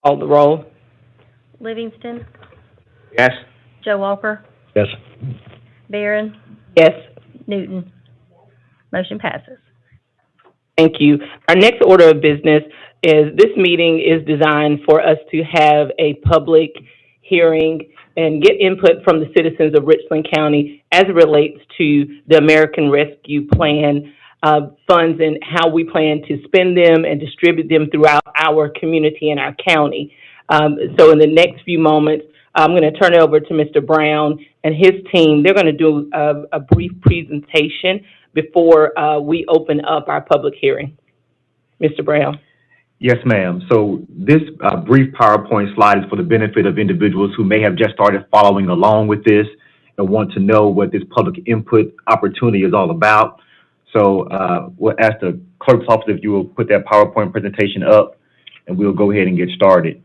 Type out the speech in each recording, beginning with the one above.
Call the roll. Livingston, Yes. Joe Walker, Yes. Barron, Yes. Newton. Motion passes. Thank you. Our next order of business is this meeting is designed for us to have a public hearing and get input from the citizens of Richland County as it relates to the American Rescue Plan funds and how we plan to spend them and distribute them throughout our community and our county. So in the next few moments, I'm going to turn it over to Mr. Brown and his team. They're going to do a brief presentation before we open up our public hearing. Mr. Brown. Yes, ma'am. So this brief PowerPoint slide is for the benefit of individuals who may have just started following along with this and want to know what this public input opportunity is all about. So we'll ask the clerk's office if you will put that PowerPoint presentation up, and we'll go ahead and get started.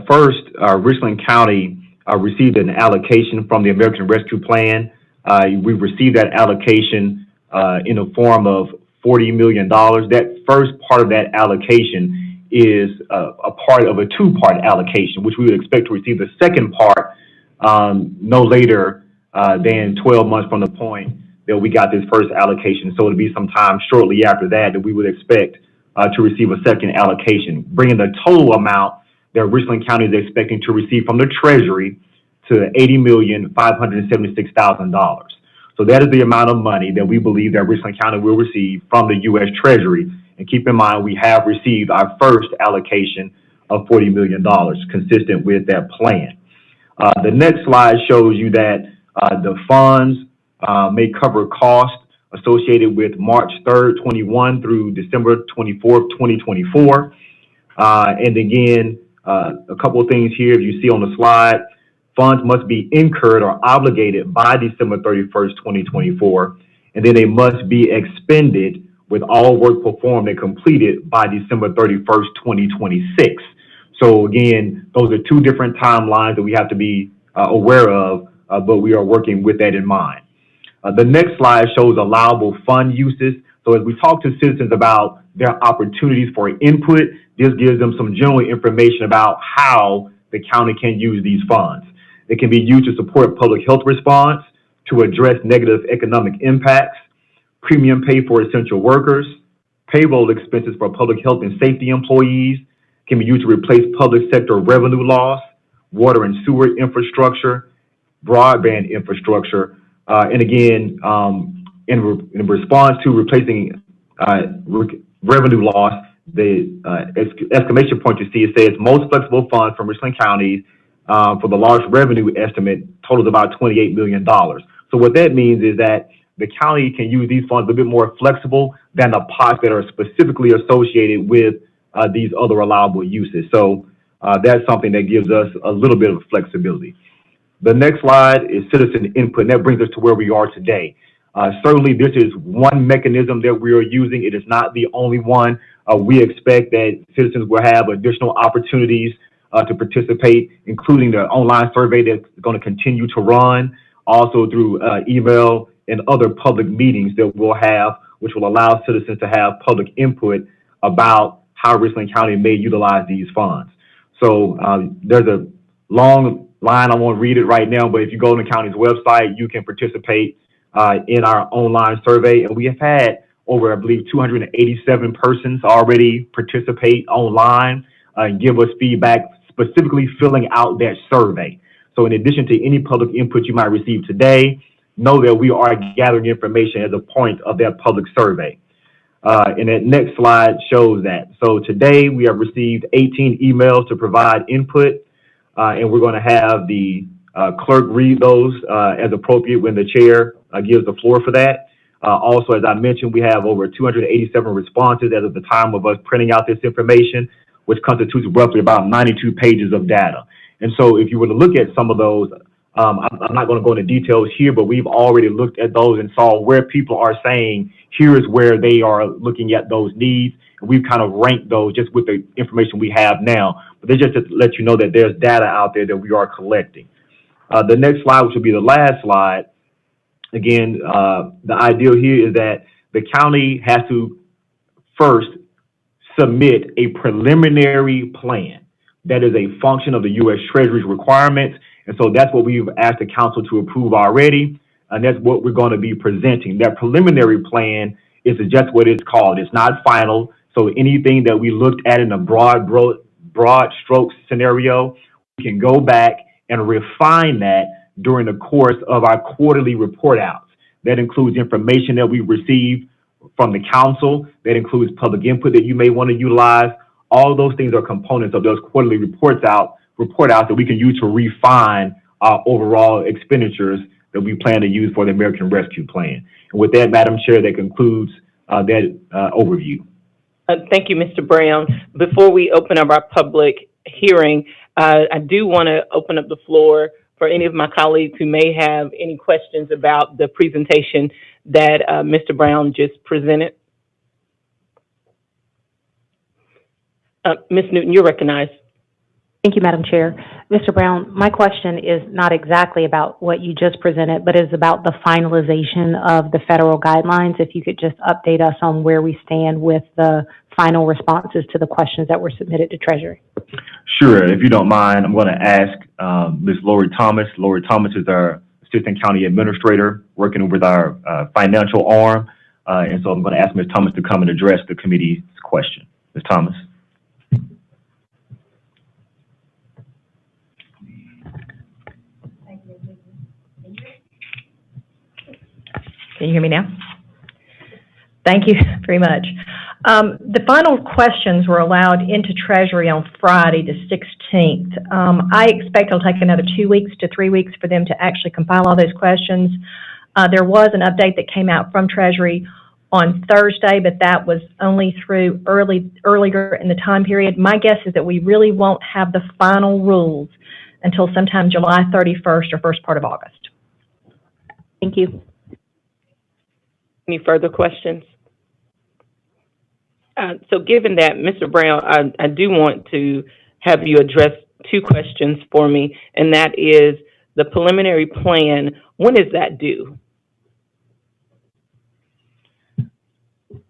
First, Richland County received an allocation from the American Rescue Plan. We received that allocation in the form of $40 million. That first part of that allocation is a part of a two-part allocation, which we would expect to receive the second part no later than 12 months from the point that we got this first allocation. So it'll be sometime shortly after that we would expect to receive a second allocation, bringing the total amount that Richland County is expecting to receive from the Treasury to $80,576,000. So that is the amount of money that we believe that Richland County will receive from the U.S. Treasury. And keep in mind, we have received our first allocation of $40 million, consistent with that plan. The next slide shows you that the funds may cover costs associated with March 3rd, 21 through December 24th, 2024. And again, a couple of things here, if you see on the slide, funds must be incurred or obligated by December 31st, 2024, and then they must be expended with all work performed and completed by December 31st, 2026. So again, those are two different timelines that we have to be aware of, but we are working with that in mind. The next slide shows allowable fund uses. So as we talk to citizens about their opportunities for input, this gives them some general information about how the county can use these funds. It can be used to support public health response, to address negative economic impacts, premium pay for essential workers, payroll expenses for public health and safety employees, can be used to replace public sector revenue loss, water and sewer infrastructure, broadband infrastructure, and again, in response to replacing revenue loss, the exclamation point you see, it says most flexible funds from Richland County for the large revenue estimate totals about $28 million. So what that means is that the county can use these funds a bit more flexible than the pots that are specifically associated with these other allowable uses. So that's something that gives us a little bit of flexibility. The next slide is citizen input, and that brings us to where we are today. Certainly, this is one mechanism that we are using. It is not the only one. We expect that citizens will have additional opportunities to participate, including the online survey that's going to continue to run, also through email and other public meetings that we'll have, which will allow citizens to have public input about how Richland County may utilize these funds. So there's a long line. I won't read it right now, but if you go on the county's website, you can participate in our online survey. And we have had over, I believe, 287 persons already participate online and give us feedback, specifically filling out that survey. So in addition to any public input you might receive today, know that we are gathering information as a point of that public survey. And that next slide shows that. So today we have received 18 emails to provide input, and we're going to have the clerk read those as appropriate when the chair gives the floor for that. Also, as I mentioned, we have over 287 responses as of the time of us printing out this information, which constitutes roughly about 92 pages of data. And so if you were to look at some of those, I'm not going to go into details here, but we've already looked at those and saw where people are saying, here is where they are looking at those needs. And we've kind of ranked those just with the information we have now. But they just to let you know that there's data out there that we are collecting. The next slide, which will be the last slide, again, the ideal here is that the county has to first submit a preliminary plan. That is a function of the U.S. Treasury's requirements. And so that's what we've asked the council to approve already. And that's what we're going to be presenting. That preliminary plan is just what it's called. It's not final. So anything that we looked at in a broad strokes scenario, we can go back and refine that during the course of our quarterly report outs. That includes information that we receive from the council. That includes public input that you may want to utilize. All those things are components of those quarterly report outs that we can use to refine our overall expenditures that we plan to use for the American Rescue Plan. And with that, Madam Chair, that concludes that overview. Thank you, Mr. Brown. Before we open up our public hearing, I do want to open up the floor for any of my colleagues who may have any questions about the presentation that Mr. Brown just presented. Ms. Newton, you're recognized. Thank you, Madam Chair. Mr. Brown, my question is not exactly about what you just presented, but is about the finalization of the federal guidelines. If you could just update us on where we stand with the final responses to the questions that were submitted to Treasury. Sure. If you don't mind, I'm going to ask Ms. Lori Thomas. Lori Thomas is our Assistant County Administrator working with our financial arm. And so I'm going to ask Ms. Thomas to come and address the committee's question. Ms. Thomas. Can you hear me now? Thank you very much. The final questions were allowed into Treasury on Friday, the 16th. I expect it'll take another 2 weeks to 3 weeks for them to actually compile all those questions. There was an update that came out from Treasury on Thursday, but that was only through earlier in the time period. My guess is that we really won't have the final rules until sometime July 31st or first part of August. Thank you. Any further questions? So given that, Mr. Brown, I do want to have you address two questions for me, and that is the preliminary plan. When is that due?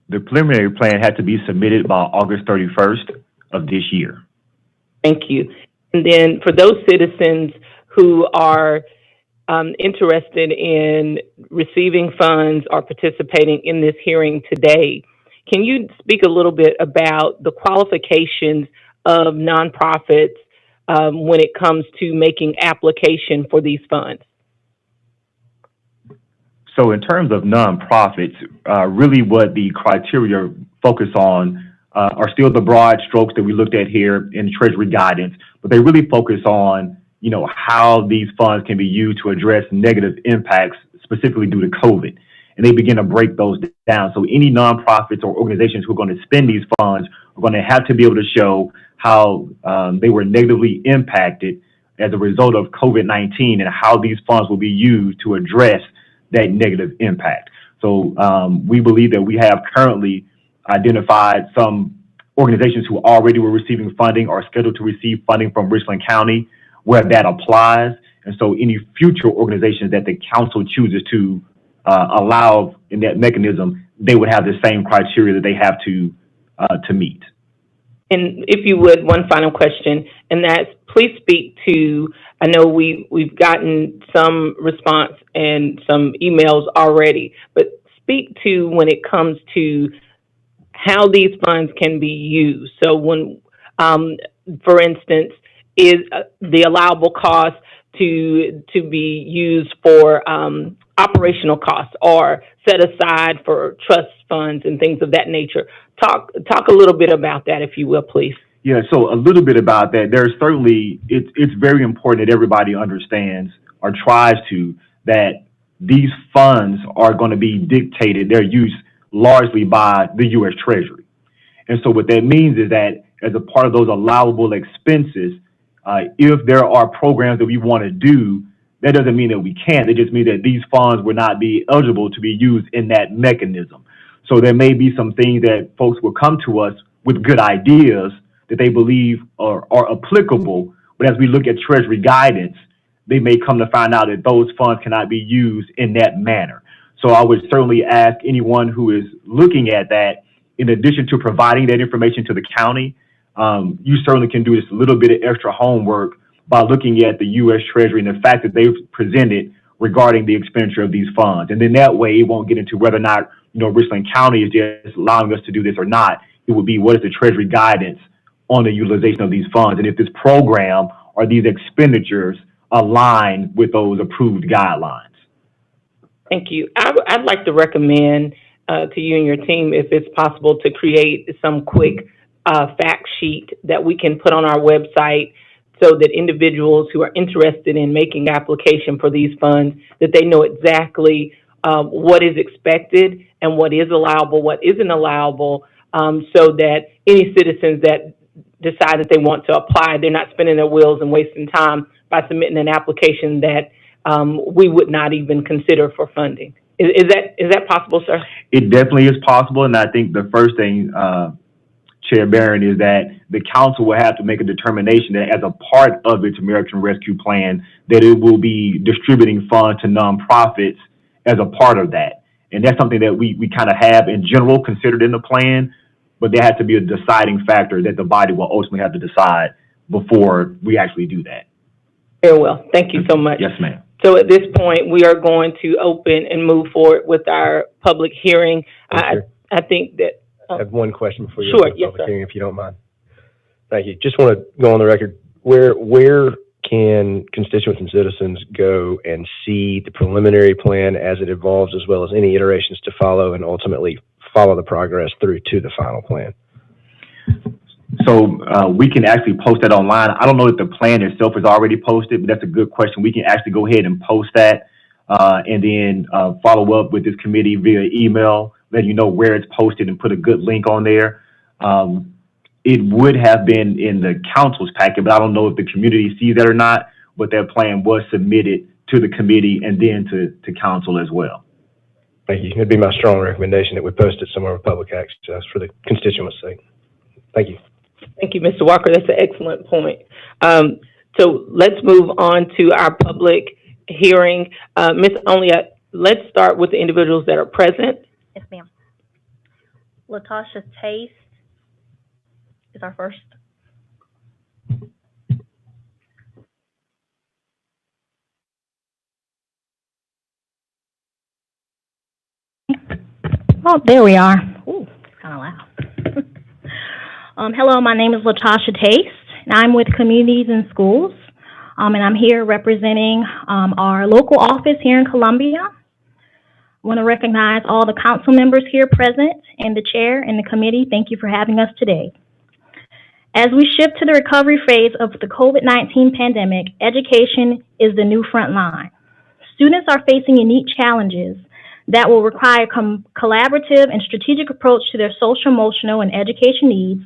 The preliminary plan had to be submitted by August 31st of this year. Thank you. And then for those citizens who are interested in receiving funds or participating in this hearing today, can you speak a little bit about the qualifications of nonprofits when it comes to making application for these funds? So in terms of nonprofits, really what the criteria focus on are still the broad strokes that we looked at here in Treasury guidance, but they really focus on how these funds can be used to address negative impacts, specifically due to COVID. And they begin to break those down. So any nonprofits or organizations who are going to spend these funds are going to have to be able to show how they were negatively impacted as a result of COVID-19 and how these funds will be used to address that negative impact. So we believe that we have currently identified some organizations who already were receiving funding or scheduled to receive funding from Richland County where that applies. And so any future organizations that the council chooses to allow in that mechanism, they would have the same criteria that they have to meet. And if you would, one final question, and that's please speak to, I know we've gotten some response and some emails already, but speak to when it comes to how these funds can be used. So when, for instance, is the allowable cost to be used for operational costs or set aside for trust funds and things of that nature. Talk a little bit about that, if you will, please. Yeah, so a little bit about that. There's certainly, it's very important that everybody understands or tries to, that these funds are going to be dictated, their use largely by the U.S. Treasury. And so what that means is that as a part of those allowable expenses, if there are programs that we want to do, that doesn't mean that we can't. It just means that these funds will not be eligible to be used in that mechanism. So there may be some things that folks will come to us with good ideas that they believe are applicable, but as we look at Treasury guidance, they may come to find out that those funds cannot be used in that manner. So I would certainly ask anyone who is looking at that in addition to providing that information to the county, you certainly can do this a little bit of extra homework by looking at the U.S. Treasury and the fact that they've presented regarding the expenditure of these funds. And then that way it won't get into whether or not, Richland County is just allowing us to do this or not. It would be, what is the Treasury guidance on the utilization of these funds? And if this program or these expenditures align with those approved guidelines. Thank you. I'd like to recommend to you and your team, if it's possible, to create some quick fact sheet that we can put on our website so that individuals who are interested in making application for these funds, that they know exactly what is expected and what is allowable, what isn't allowable, so that any citizens that decide that they want to apply, they're not spinning their wheels and wasting time by submitting an application that we would not even consider for funding. Is that possible, sir? It definitely is possible, and I think the first thing, Chair Barron, is that the council will have to make a determination that as a part of its American Rescue Plan, that it will be distributing funds to nonprofits as a part of that. And that's something that we kind of have in general considered in the plan, but there has to be a deciding factor that the body will ultimately have to decide before we actually do that. Very well. Thank you so much. Yes, ma'am. So at this point, we are going to open and move forward with our public hearing. I think that... I have one question before you sure, open the yes, public sir. hearing, if you don't mind. Thank you. Just want to go on the record. Where can constituents and citizens go and see the preliminary plan as it evolves, as well as any iterations to follow, and ultimately follow the progress through to the final plan? So we can actually post that online. I don't know if the plan itself is already posted, but that's a good question. We can actually go ahead and post that and then follow up with this committee via email, let you know where it's posted and put a good link on there. It would have been in the council's packet, but I don't know if the community sees that or not, but that plan was submitted to the committee and then to council as well. Thank you. It'd be my strong recommendation that we post it somewhere with public access for the constituents' sake. Thank you. Thank you, Mr. Walker. That's an excellent point. So let's move on to our public hearing. Ms. Onlia, let's start with the individuals that are present. Yes, ma'am. Latasha Taste is our first. Oh, there we are. Ooh, it's kind of loud. Hello, my name is Latasha Taste, and I'm with Communities and Schools, and I'm here representing our local office here in Columbia. I want to recognize all the council members here present and the chair and the committee. Thank you for having us today. As we shift to the recovery phase of the COVID-19 pandemic, education is the new front line. Students are facing unique challenges that will require a collaborative and strategic approach to their social, emotional, and education needs,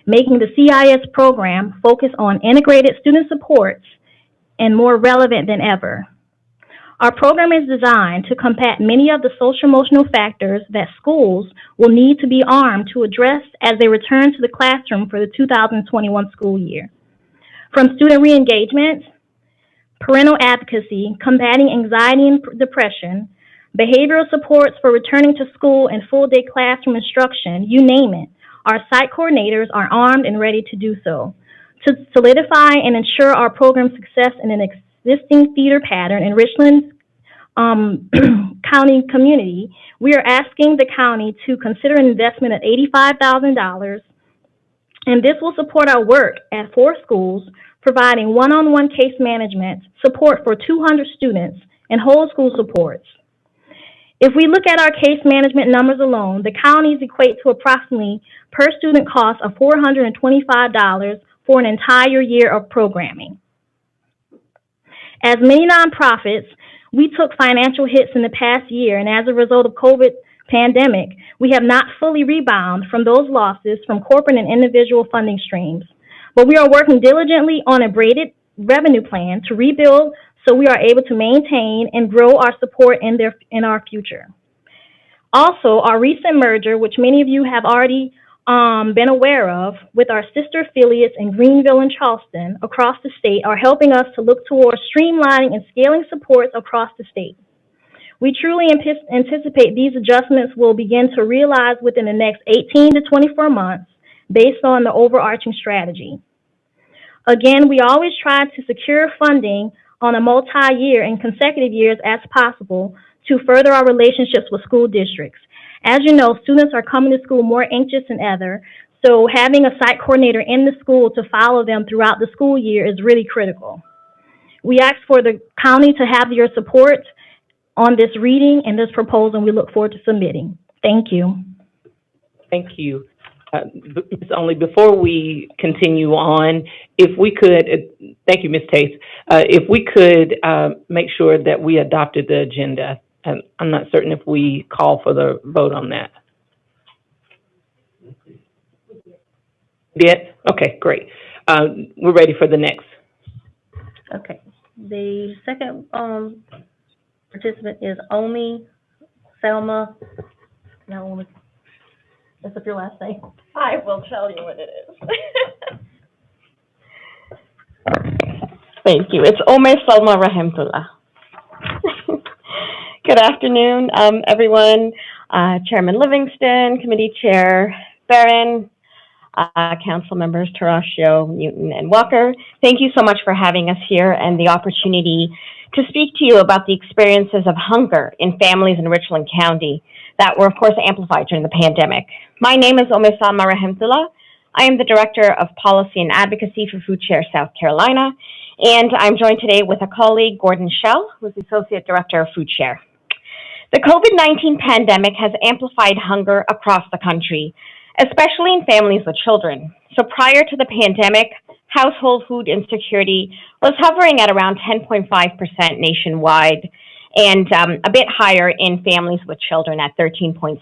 making the CIS program focus on integrated student supports and more relevant than ever. Our program is designed to combat many of the social emotional factors that schools will need to be armed to address as they return to the classroom for the 2021 school year. From student re-engagement, parental advocacy, combating anxiety and depression, behavioral supports for returning to school and full-day classroom instruction, you name it, our site coordinators are armed and ready to do so. To solidify and ensure our program's success in an existing feeder pattern in Richland County community, we are asking the county to consider an investment of $85,000, and this will support our work at 4 schools, providing one-on-one case management support for 200 students and whole school supports. If we look at our case management numbers alone, the counties equate to approximately per student cost of $425 for an entire year of programming. As many nonprofits, we took financial hits in the past year, and as a result of COVID pandemic, we have not fully rebounded from those losses from corporate and individual funding streams. But we are working diligently on a braided revenue plan to rebuild so we are able to maintain and grow our support in our future. Also, our recent merger, which many of you have already been aware of, with our sister affiliates in Greenville and Charleston across the state, are helping us to look towards streamlining and scaling supports across the state. We truly anticipate these adjustments will begin to realize within the next 18 to 24 months based on the overarching strategy. Again, we always try to secure funding on a multi-year and consecutive years as possible to further our relationships with school districts. As you know, students are coming to school more anxious than ever, so having a site coordinator in the school to follow them throughout the school year is really critical. We ask for the county to have your support on this reading and this proposal, and we look forward to submitting. Thank you. Thank you. Ms. Only, before we continue on, if we could, thank you, Ms. Tace, if we could make sure that we adopted the agenda. I'm not certain if we call for the vote on that. Did? Okay, great. We're ready for the next. Okay. The second participant is Omi Selma. Now, Omi, that's up your last name. I will tell you what it is. Thank you. It's Omer Salma Rahimtullah. Good afternoon, everyone. Chairman Livingston, Committee Chair Barron, Council Members Tarascio, Newton, and Walker. Thank you so much for having us here and the opportunity to speak to you about the experiences of hunger in families in Richland County that were, of course, amplified during the pandemic. My name is Omer Salma Rahimtullah. I am the Director of Policy and Advocacy for Food Share South Carolina, and I'm joined today with a colleague, Gordon Schell, who's the Associate Director of Food Share. The COVID-19 pandemic has amplified hunger across the country, especially in families with children. So prior to the pandemic, household food insecurity was hovering at around 10.5% nationwide, and a bit higher in families with children at 13.6%.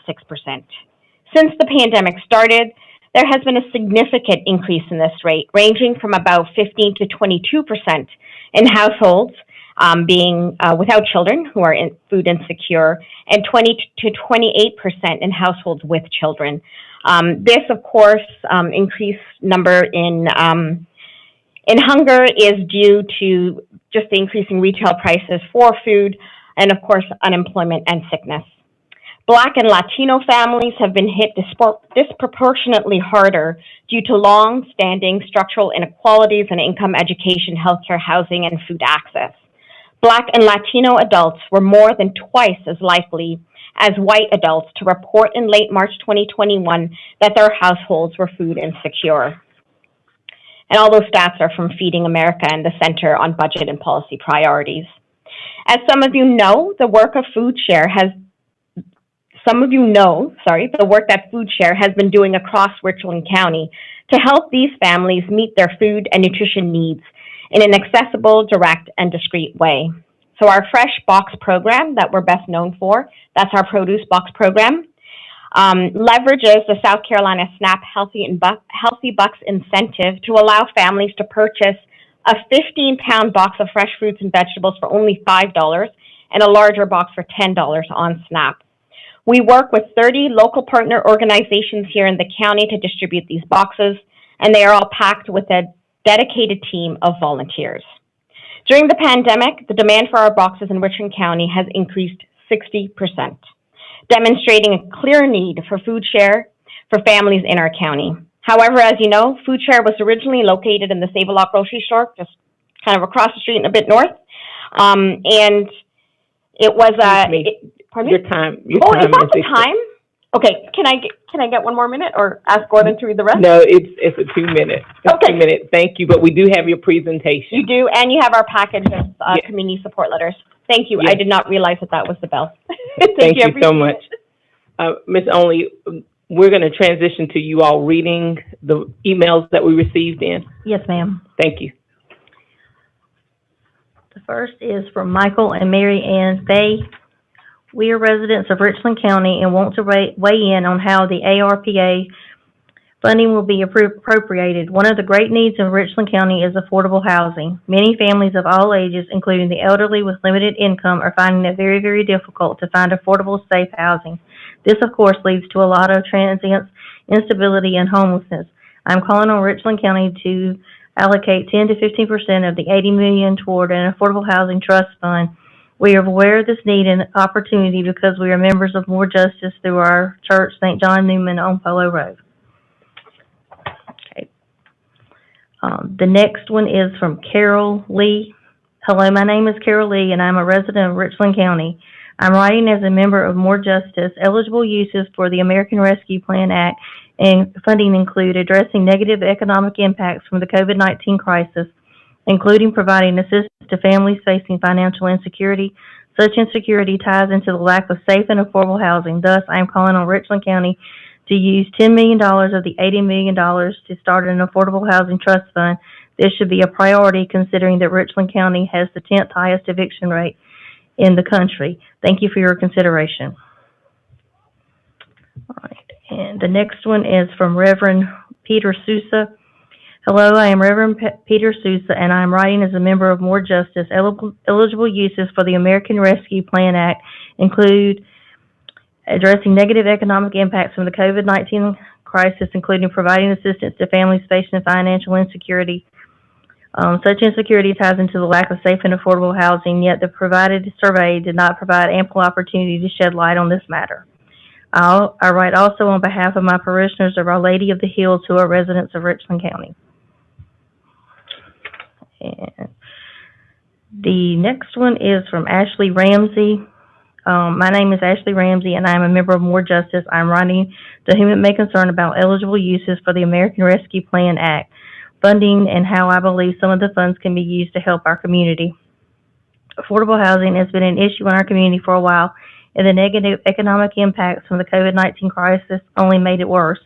Since the pandemic started, there has been a significant increase in this rate, ranging from about 15 to 22% in households being without children who are food insecure, and 20 to 28% in households with children. This, of course, increased number in hunger is due to just the increasing retail prices for food and, of course, unemployment and sickness. Black and Latino families have been hit disproportionately harder due to long-standing structural inequalities in income, education, healthcare, housing, and food access. Black and Latino adults were more than twice as likely as white adults to report in late March 2021 that their households were food insecure. And all those stats are from Feeding America and the Center on Budget and Policy Priorities. As some of you know, the work that Food Share has been doing across Richland County to help these families meet their food and nutrition needs in an accessible, direct, and discreet way. So our Fresh Box program that we're best known for, that's our produce box program, leverages the South Carolina SNAP Healthy Bucks incentive to allow families to purchase a 15-pound box of fresh fruits and vegetables for only $5 and a larger box for $10 on SNAP. We work with 30 local partner organizations here in the county to distribute these boxes, and they are all packed with a dedicated team of volunteers. During the pandemic, the demand for our boxes in Richland County has increased 60%, demonstrating a clear need for Food Share for families in our county. However, as you know, Food Share was originally located in the Save-A-Lot grocery store, just kind of across the street and a bit north, and it was pardon me? Your time. Is that the time? Okay, can I get one more minute, or ask Gordon to read the rest? No, it's a 2 minute. Okay. 2 minutes. Thank you, but we do have your presentation. You do, and you have our package of community support letters. Thank you. Yes. I did not realize that was the bell. Thank you so much. Ms. Only, we're going to transition to you all reading the emails that we received in. Yes, ma'am. Thank you. The first is from Michael and Mary Ann Fay. We are residents of Richland County and want to weigh in on how the ARPA funding will be appropriated. One of the great needs in Richland County is affordable housing. Many families of all ages, including the elderly with limited income, are finding it very, very difficult to find affordable, safe housing. This, of course, leads to a lot of transience, instability, and homelessness. I'm calling on Richland County to allocate 10 to 15% of the $80 million toward an affordable housing trust fund We are aware of this need and opportunity because we are members of More Justice through our church, St. John Newman on Polo Road. Okay. The next one is from Carol Lee. Hello, my name is Carol Lee, and I'm a resident of Richland County. I'm writing as a member of More Justice. Eligible uses for the American Rescue Plan Act and funding include addressing negative economic impacts from the COVID-19 crisis, including providing assistance to families facing financial insecurity. Such insecurity ties into the lack of safe and affordable housing. Thus, I am calling on Richland County to use $10 million of the $80 million to start an affordable housing trust fund. This should be a priority considering that Richland County has the 10th highest eviction rate in the country. Thank you for your consideration. All right, and the next one is from Reverend Peter Sousa. Hello, I am Reverend Peter Sousa, and I am writing as a member of More Justice. Eligible uses for the American Rescue Plan Act include addressing negative economic impacts from the COVID-19 crisis, including providing assistance to families facing financial insecurity. Such insecurity ties into the lack of safe and affordable housing, yet the provided survey did not provide ample opportunity to shed light on this matter. I write also on behalf of my parishioners of Our Lady of the Hills who are residents of Richland County. And the next one is from Ashley Ramsey. My name is Ashley Ramsey, and I am a member of More Justice. I'm writing to whom it may concern about eligible uses for the American Rescue Plan Act, funding, and how I believe some of the funds can be used to help our community. Affordable housing has been an issue in our community for a while, and the negative economic impacts from the COVID-19 crisis only made it worse.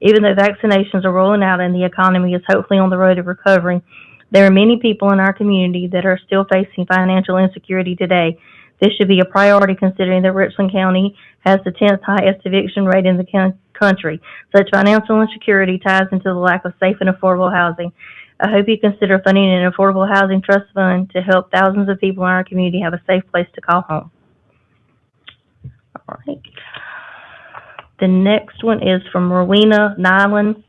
Even though vaccinations are rolling out and the economy is hopefully on the road of recovering, there are many people in our community that are still facing financial insecurity today. This should be a priority considering that Richland County has the 10th highest eviction rate in the country. Such financial insecurity ties into the lack of safe and affordable housing. I hope you consider funding an affordable housing trust fund to help thousands of people in our community have a safe place to call home. All right. The next one is from Rowena Nyland.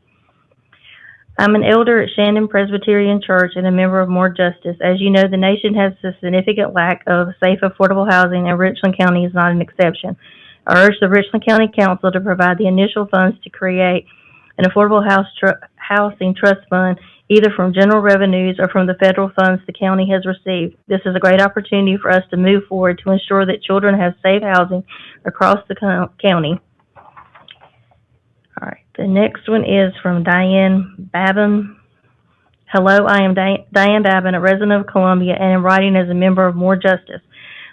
I'm an elder at Shandon Presbyterian Church and a member of More Justice. As you know, the nation has a significant lack of safe, affordable housing, and Richland County is not an exception. I urge the Richland County Council to provide the initial funds to create an affordable housing trust fund, either from general revenues or from the federal funds the county has received. This is a great opportunity for us to move forward to ensure that children have safe housing across the county. All right, the next one is from Diane Babin. Hello, I am Diane Babin, a resident of Columbia, and am writing as a member of More Justice.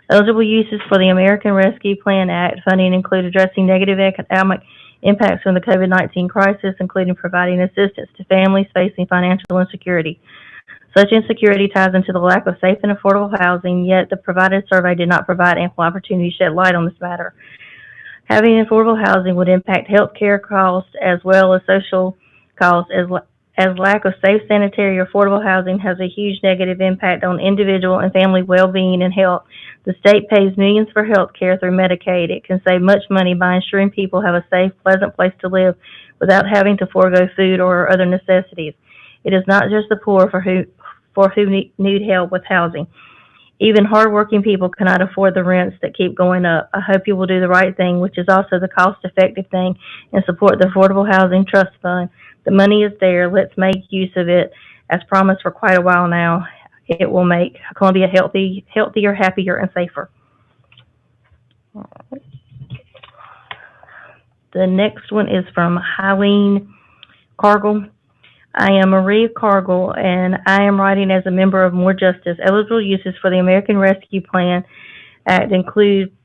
Eligible uses for the American Rescue Plan Act funding include addressing negative economic impacts from the COVID-19 crisis, including providing assistance to families facing financial insecurity. Such insecurity ties into the lack of safe and affordable housing, yet the provided survey did not provide ample opportunity to shed light on this matter. Having affordable housing would impact health care costs as well as social costs, as lack of safe, sanitary, affordable housing has a huge negative impact on individual and family well-being and health. The state pays millions for health care through Medicaid. It can save much money by ensuring people have a safe, pleasant place to live without having to forego food or other necessities. It is not just the poor for who need help with housing. Even hardworking people cannot afford the rents that keep going up. I hope you will do the right thing, which is also the cost-effective thing, and support the Affordable Housing Trust Fund. The money is there. Let's make use of it. As promised for quite a while now, it will make Columbia healthier, happier, and safer. The next one is from Eileen Cargill. I am Marie Cargill, and I am writing as a member of More Justice. Eligible uses for the American Rescue Plan Act include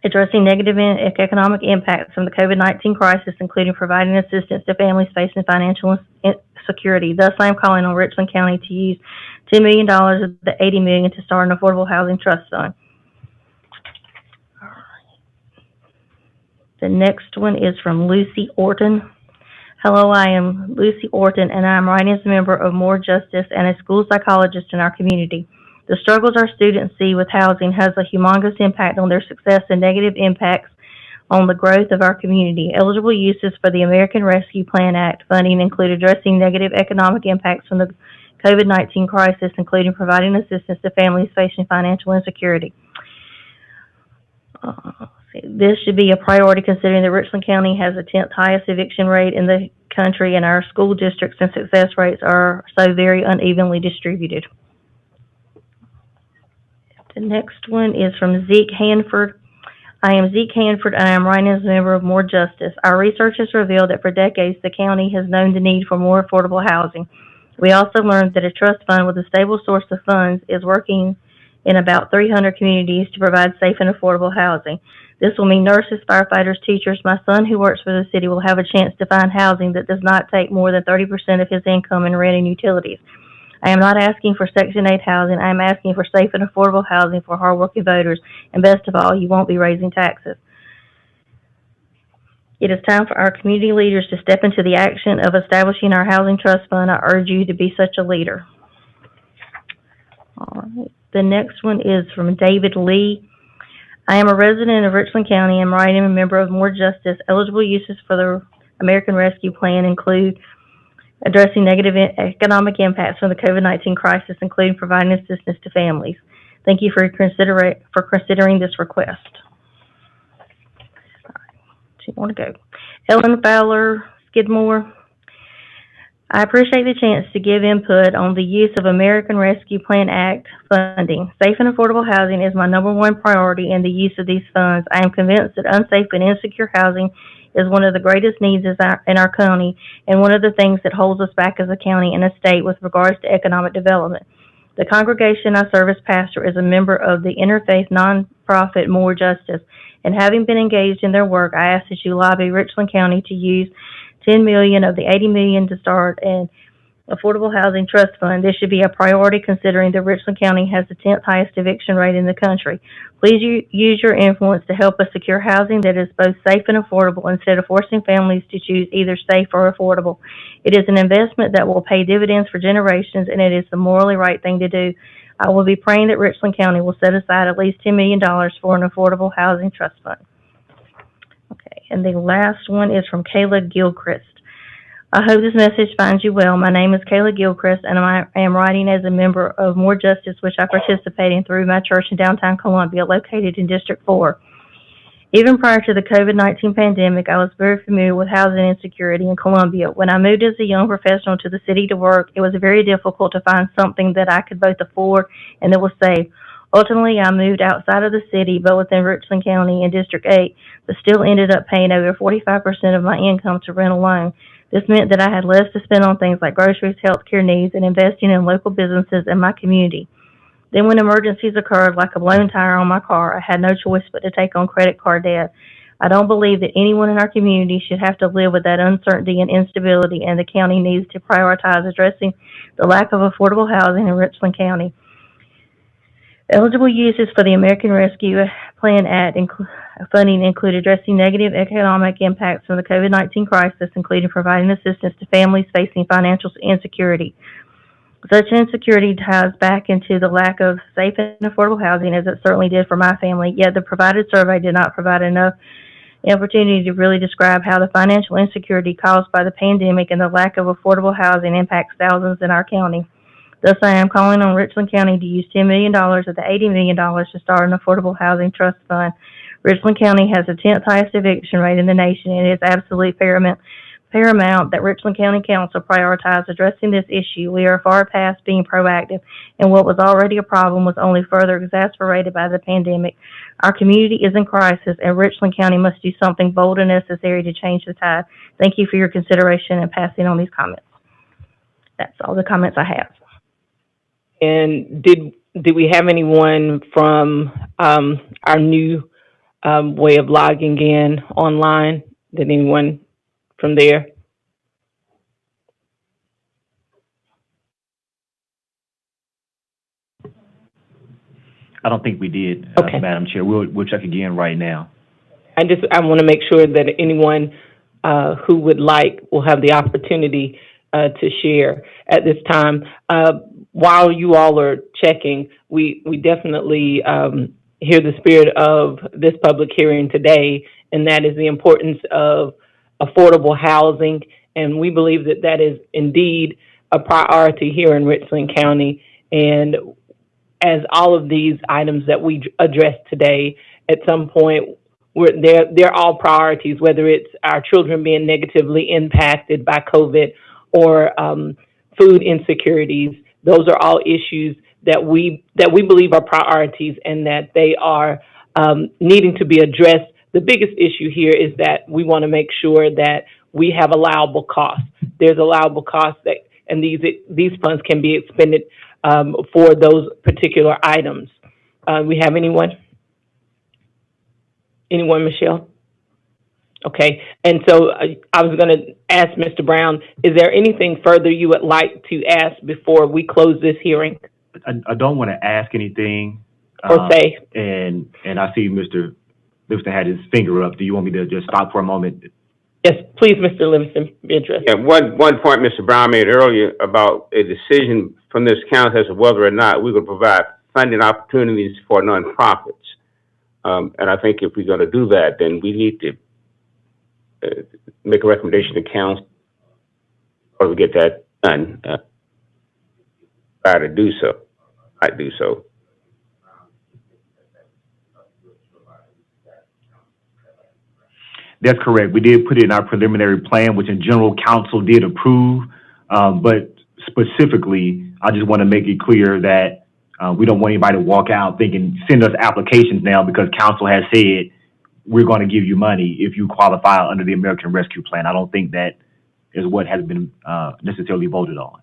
addressing negative economic impacts from the COVID-19 crisis, including providing assistance to families facing financial insecurity. Thus, I am calling on Richland County to use $10 million of the $80 million to start an affordable housing trust fund. The next one is from Lucy Orton. Hello, I am Lucy Orton, and I am writing as a member of More Justice and a school psychologist in our community. The struggles our students see with housing has a humongous impact on their success and negative impacts on the growth of our community. Eligible uses for the American Rescue Plan Act funding include addressing negative economic impacts from the COVID-19 crisis, including providing assistance to families facing financial insecurity. This should be a priority considering that Richland County has the 10th highest eviction rate in the country, and our school districts and success rates are so very unevenly distributed. The next one is from Zeke Hanford. I am Zeke Hanford, and I am running as a member of More Justice. Our research has revealed that for decades, the county has known the need for more affordable housing. We also learned that a trust fund with a stable source of funds is working in about 300 communities to provide safe and affordable housing. This will mean nurses, firefighters, teachers. My son, who works for the city, will have a chance to find housing that does not take more than 30% of his income in rent and utilities. I am not asking for Section 8 housing. I am asking for safe and affordable housing for hardworking voters. And best of all, you won't be raising taxes. It is time for our community leaders to step into the action of establishing our housing trust fund. I urge you to be such a leader. All right. The next one is from David Lee. I am a resident of Richland County and writing a member of More Justice. Eligible uses for the American Rescue Plan include addressing negative economic impacts from the COVID-19 crisis, including providing assistance to families. Thank you for considering this request. All right. Do you want to go? Ellen Fowler, Skidmore. I appreciate the chance to give input on the use of American Rescue Plan Act funding. Safe and affordable housing is my #1 priority in the use of these funds. I am convinced that unsafe and insecure housing is one of the greatest needs in our county and one of the things that holds us back as a county and a state with regards to economic development. The congregation I serve as pastor is a member of the interfaith nonprofit More Justice, and having been engaged in their work, I ask that you lobby Richland County to use $10 million of the $80 million to start an affordable housing trust fund. This should be a priority considering that Richland County has the 10th highest eviction rate in the country. Please use your influence to help us secure housing that is both safe and affordable instead of forcing families to choose either safe or affordable. It is an investment that will pay dividends for generations, and it is the morally right thing to do. I will be praying that Richland County will set aside at least $10 million for an affordable housing trust fund. Okay, and the last one is from Kayla Gilchrist. I hope this message finds you well. My name is Kayla Gilchrist, and I am writing as a member of More Justice, which I participate in through my church in downtown Columbia, located in District 4. Even prior to the COVID-19 pandemic, I was very familiar with housing insecurity in Columbia. When I moved as a young professional to the city to work, it was very difficult to find something that I could both afford and that was safe. Ultimately, I moved outside of the city, but within Richland County in District 8, but still ended up paying over 45% of my income to rent alone. This meant that I had less to spend on things like groceries, healthcare needs, and investing in local businesses in my community. Then when emergencies occurred, like a blown tire on my car, I had no choice but to take on credit card debt. I don't believe that anyone in our community should have to live with that uncertainty and instability, and the county needs to prioritize addressing the lack of affordable housing in Richland County. Eligible uses for the American Rescue Plan Act funding include addressing negative economic impacts from the COVID-19 crisis, including providing assistance to families facing financial insecurity. Such insecurity ties back into the lack of safe and affordable housing, as it certainly did for my family, yet the provided survey did not provide enough opportunity to really describe how the financial insecurity caused by the pandemic and the lack of affordable housing impacts thousands in our county. Thus, I am calling on Richland County to use $10 million of the $80 million to start an affordable housing trust fund. Richland County has the 10th highest eviction rate in the nation, and it is absolutely paramount that Richland County Council prioritize addressing this issue. We are far past being proactive, and what was already a problem was only further exacerbated by the pandemic. Our community is in crisis, and Richland County must do something bold and necessary to change the tide. Thank you for your consideration and passing on these comments. That's all the comments I have. And did we have anyone from our new way of logging in online? Did anyone from there? I don't think we did, Okay. Madam Chair. We'll check again right now. I want to make sure that anyone who would like will have the opportunity to share at this time. While you all are checking, we definitely hear the spirit of this public hearing today, and that is the importance of affordable housing. And we believe that that is indeed a priority here in Richland County. And as all of these items that we addressed today, at some point, they're all priorities, whether it's our children being negatively impacted by COVID or food insecurities. Those are all issues that we believe are priorities and that they are needing to be addressed. The biggest issue here is that we want to make sure that we have allowable costs. There's allowable costs that, and these funds can be expended for those particular items. We have anyone? Anyone, Michelle? Okay, and so I was going to ask Mr. Brown, is there anything further you would like to ask before we close this hearing? I don't want to ask anything. Or say. And I see Mr. Livingston had his finger up. Do you want me to just stop for a moment? Yes, please, Mr. Livingston, be interested. Yeah, one point Mr. Brown made earlier about a decision from this council as to whether or not we're going to provide funding opportunities for nonprofits. And I think if we're going to do that, then we need to make a recommendation to council or to get that done. Try to do so. I do so. That's correct. We did put it in our preliminary plan, which in general council did approve. But specifically, I just want to make it clear that we don't want anybody to walk out thinking, send us applications now because council has said we're going to give you money if you qualify under the American Rescue Plan. I don't think that is what has been necessarily voted on.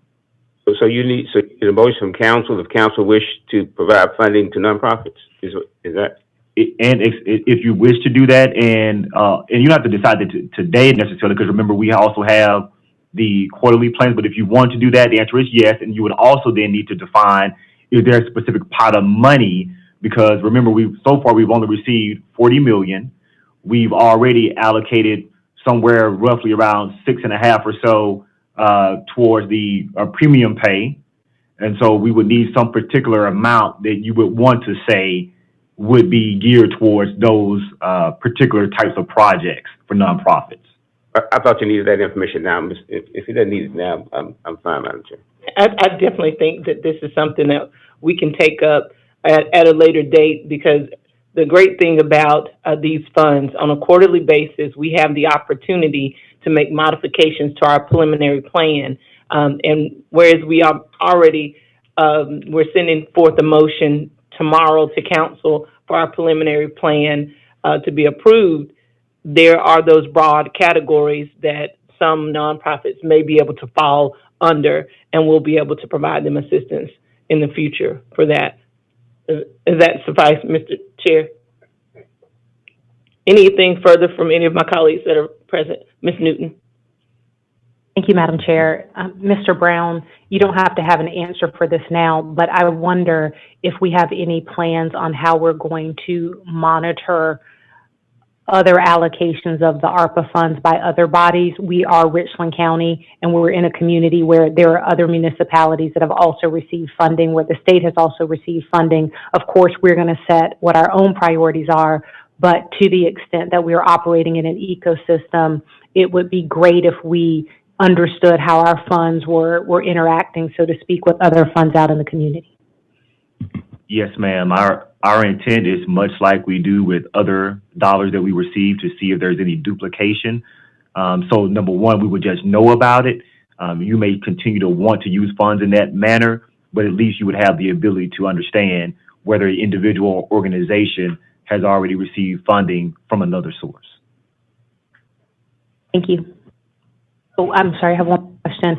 So you need a motion from council if council wish to provide funding to nonprofits. Is that? If you wish to do that, and you don't have to decide that today necessarily, because remember we also have the quarterly plans. But if you want to do that, the answer is yes, and you would also then need to define is there a specific pot of money, because remember so far we've only received $40 million. We've already allocated somewhere roughly around 6.5 or so towards the premium pay, and so we would need some particular amount that you would want to say would be geared towards those particular types of projects for nonprofits. I thought you needed that information now. If you don't need it now, I'm fine, Madam Chair. I definitely think that this is something that we can take up at a later date, because the great thing about these funds, on a quarterly basis, we have the opportunity to make modifications to our preliminary plan. And whereas we are already, we're sending forth a motion tomorrow to council for our preliminary plan to be approved, there are those broad categories that some nonprofits may be able to fall under, and we'll be able to provide them assistance in the future for that. Does that suffice, Mr. Chair? Anything further from any of my colleagues that are present? Ms. Newton. Thank you, Madam Chair. Mr. Brown, you don't have to have an answer for this now, but I wonder if we have any plans on how we're going to monitor other allocations of the ARPA funds by other bodies. We are Richland County, and we're in a community where there are other municipalities that have also received funding, where the state has also received funding. Of course, we're going to set what our own priorities are, but to the extent that we're operating in an ecosystem, it would be great if we understood how our funds were interacting, so to speak, with other funds out in the community. Yes, ma'am. Our intent is much like we do with other dollars that we receive, to see if there's any duplication. So number one, we would just know about it. You may continue to want to use funds in that manner, but at least you would have the ability to understand whether an individual or organization has already received funding from another source. Thank you. Oh, I'm sorry, I have one question.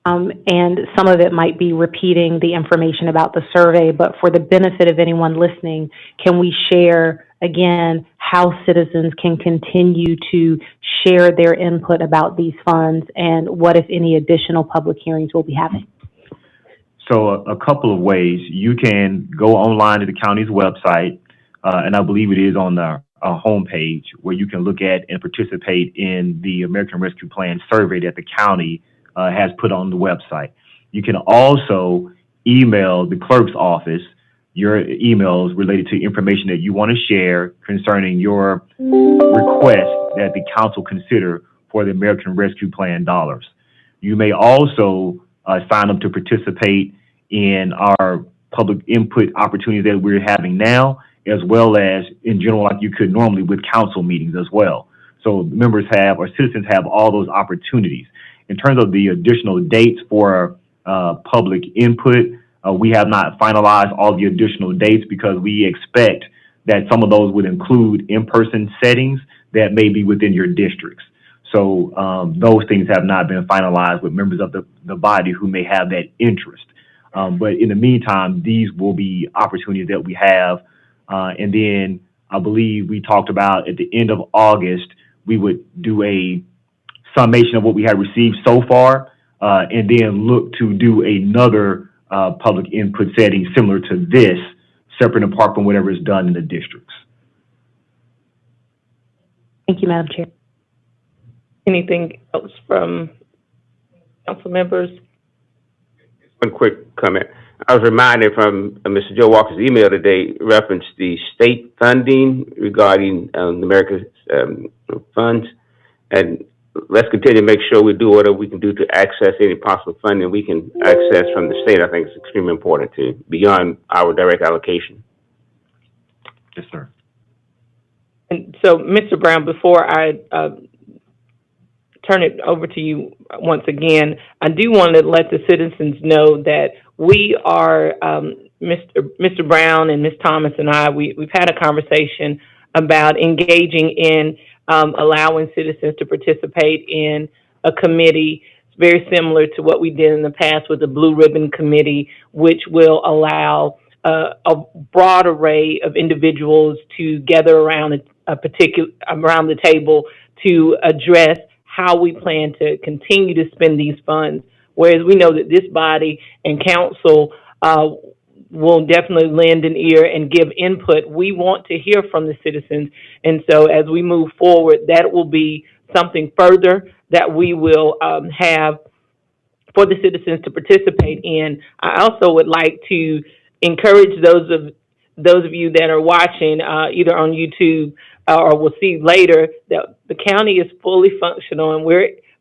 And some of it might be repeating the information about the survey, but for the benefit of anyone listening, can we share again how citizens can continue to share their input about these funds, and what, if any, additional public hearings we'll be having? So a couple of ways. You can go online to the county's website, and I believe it is on our homepage, where you can look at and participate in the American Rescue Plan survey that the county has put on the website. You can also email the clerk's office your emails related to information that you want to share concerning your request that the council consider for the American Rescue Plan dollars. You may also sign up to participate in our public input opportunities that we're having now, as well as in general, like you could normally with council meetings as well. So members have, or citizens have, all those opportunities. In terms of the additional dates for public input, we have not finalized all the additional dates because we expect that some of those would include in-person settings that may be within your districts. So those things have not been finalized with members of the body who may have that interest. But in the meantime, these will be opportunities that we have. And then I believe we talked about at the end of August, we would do a summation of what we have received so far, and then look to do another public input setting similar to this, separate and apart from whatever is done in the districts. Thank you, Madam Chair. Anything else from council members? One quick comment. I was reminded from Mr. Joe Walker's email today, referenced the state funding regarding the America's funds. And let's continue to make sure we do whatever we can do to access any possible funding we can access from the state. I think it's extremely important to, beyond our direct allocation. Yes, sir. And so, Mr. Brown, before I turn it over to you once again, I do want to let the citizens know that we are, Mr. Brown and Ms. Thomas and I, we've had a conversation about engaging in allowing citizens to participate in a committee. It's very similar to what we did in the past with the Blue Ribbon Committee, which will allow a broad array of individuals to gather around around the table to address how we plan to continue to spend these funds. Whereas we know that this body and council will definitely lend an ear and give input. We want to hear from the citizens. And so as we move forward, that will be something further that we will have for the citizens to participate in. I also would like to encourage those of you that are watching either on YouTube or will see later that the county is fully functional and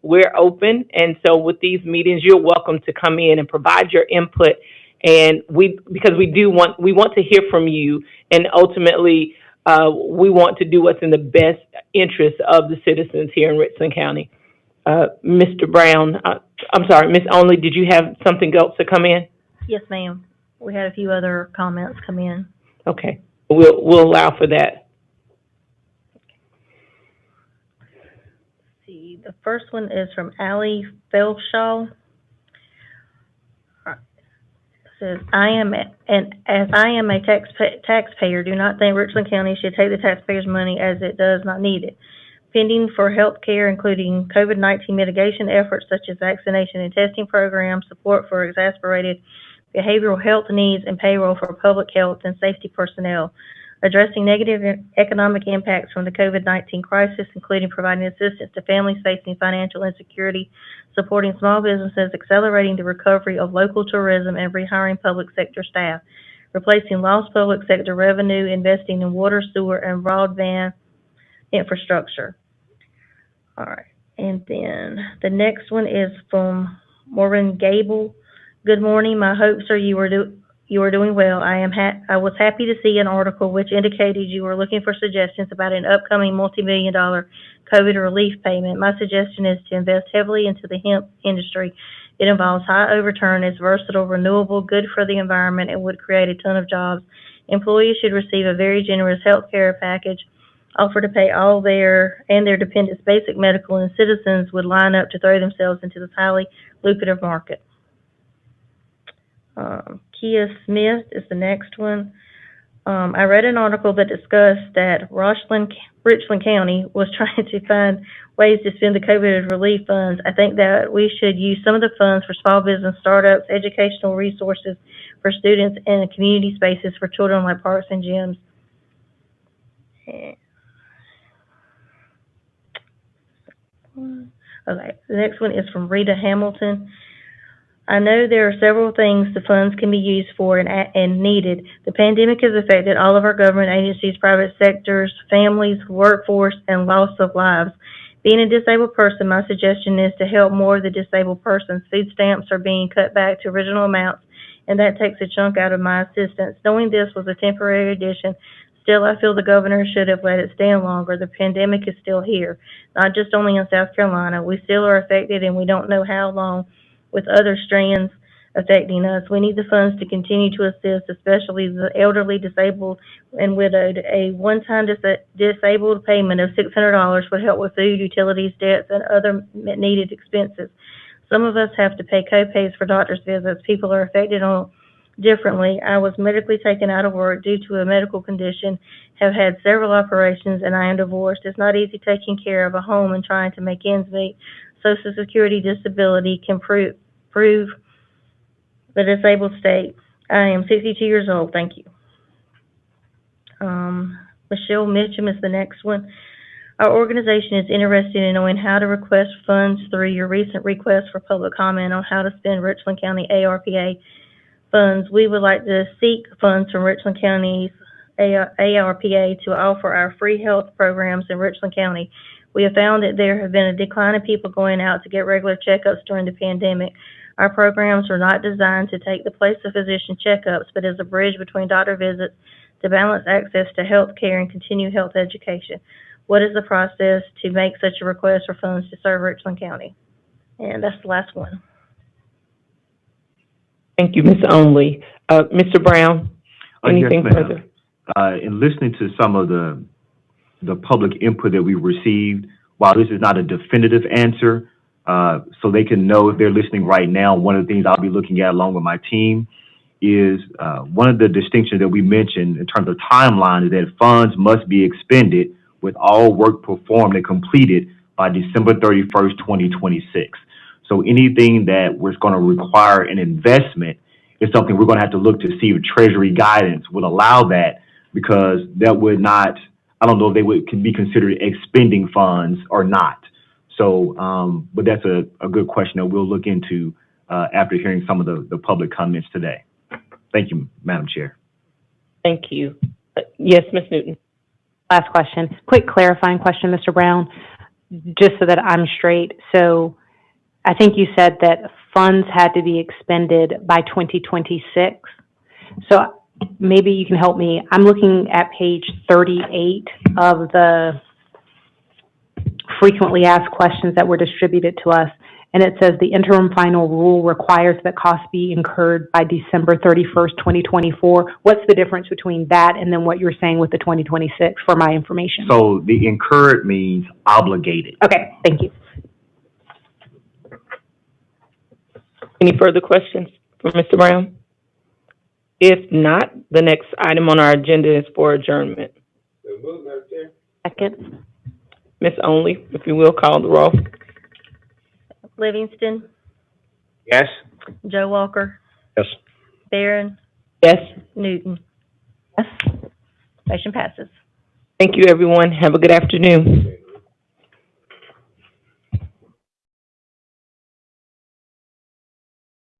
we're open. And so with these meetings, you're welcome to come in and provide your input. And because we want to hear from you, and ultimately we want to do what's in the best interest of the citizens here in Richland County. Mr. Brown, I'm sorry, Ms. Only, did you have something else to come in? Yes, ma'am. We had a few other comments come in. Okay, we'll allow for that. Let's see, the first one is from Allie Felshaw. Says, as I am a taxpayer, do not think Richland County should take the taxpayers' money as it does not need it. Funding for health care, including COVID-19 mitigation efforts such as vaccination and testing programs, support for exacerbated behavioral health needs, and payroll for public health and safety personnel. Addressing negative economic impacts from the COVID-19 crisis, including providing assistance to families facing financial insecurity, supporting small businesses, accelerating the recovery of local tourism, and rehiring public sector staff, replacing lost public sector revenue, investing in water, sewer, and broadband infrastructure. All right, and then the next one is from Maureen Gable. Good morning. My hopes are you are doing well. I was happy to see an article which indicated you were looking for suggestions about an upcoming multi-million-dollar COVID relief payment. My suggestion is to invest heavily into the hemp industry. It involves high overturn, is versatile, renewable, good for the environment, and would create a ton of jobs. Employees should receive a very generous health care package, offer to pay all their dependents basic medical, and citizens would line up to throw themselves into this highly lucrative market. Kia Smith is the next one. I read an article that discussed that Richland County was trying to find ways to spend the COVID relief funds. I think that we should use some of the funds for small business startups, educational resources for students, and community spaces for children like parks and gyms. Okay, the next one is from Rita Hamilton. I know there are several things the funds can be used for and needed. The pandemic has affected all of our government agencies, private sectors, families, workforce, and loss of lives. Being a disabled person, my suggestion is to help more of the disabled persons. Food stamps are being cut back to original amounts, and that takes a chunk out of my assistance. Knowing this was a temporary addition, still I feel the governor should have let it stand longer. The pandemic is still here, not just only in South Carolina. We still are affected, and we don't know how long, with other strands affecting us. We need the funds to continue to assist, especially the elderly, disabled, and widowed. A one-time disabled payment of $600 would help with food, utilities, debts, and other needed expenses. Some of us have to pay co-pays for doctor's visits. People are affected differently. I was medically taken out of work due to a medical condition, have had several operations, and I am divorced. It's not easy taking care of a home and trying to make ends meet. Social Security disability can prove the disabled state. I am 62 years old. Thank you. Michelle Mitchum is the next one. Our organization is interested in knowing how to request funds through your recent request for public comment on how to spend Richland County ARPA funds. We would like to seek funds from Richland County's ARPA to offer our free health programs in Richland County. We have found that there have been a decline of people going out to get regular checkups during the pandemic. Our programs are not designed to take the place of physician checkups, but as a bridge between doctor visits to balance access to health care and continue health education. What is the process to make such a request for funds to serve Richland County? And that's the last one. Thank you, Ms. Only. Mr. Brown, anything yes, further? In listening to some of the public input that we received, while this is not a definitive answer, so they can know if they're listening right now, one of the things I'll be looking at along with my team is one of the distinctions that we mentioned in terms of timeline is that funds must be expended with all work performed and completed by December 31st, 2026. So anything that was going to require an investment is something we're going to have to look to see if Treasury guidance would allow that, because that would not, I don't know if they can be considered expending funds or not. So, but that's a good question that we'll look into after hearing some of the public comments today. Thank you, Madam Chair. Thank you. Yes, Ms. Newton. Last question. Quick clarifying question, Mr. Brown, just so that I'm straight. So I think you said that funds had to be expended by 2026. So maybe you can help me. I'm looking at page 38 of the frequently asked questions that were distributed to us. And it says the interim final rule requires that costs be incurred by December 31st, 2024. What's the difference between that and then what you're saying with the 2026 for my information? So the incurred means obligated. Okay, thank you. Any further questions for Mr. Brown? If not, the next item on our agenda is for adjournment. Second. Ms. Only, if you will, call the roll. Livingston, Yes? Joe Walker, Yes. Barron, Yes. Newton. Yes. Motion passes. Thank you, everyone. Have a good afternoon.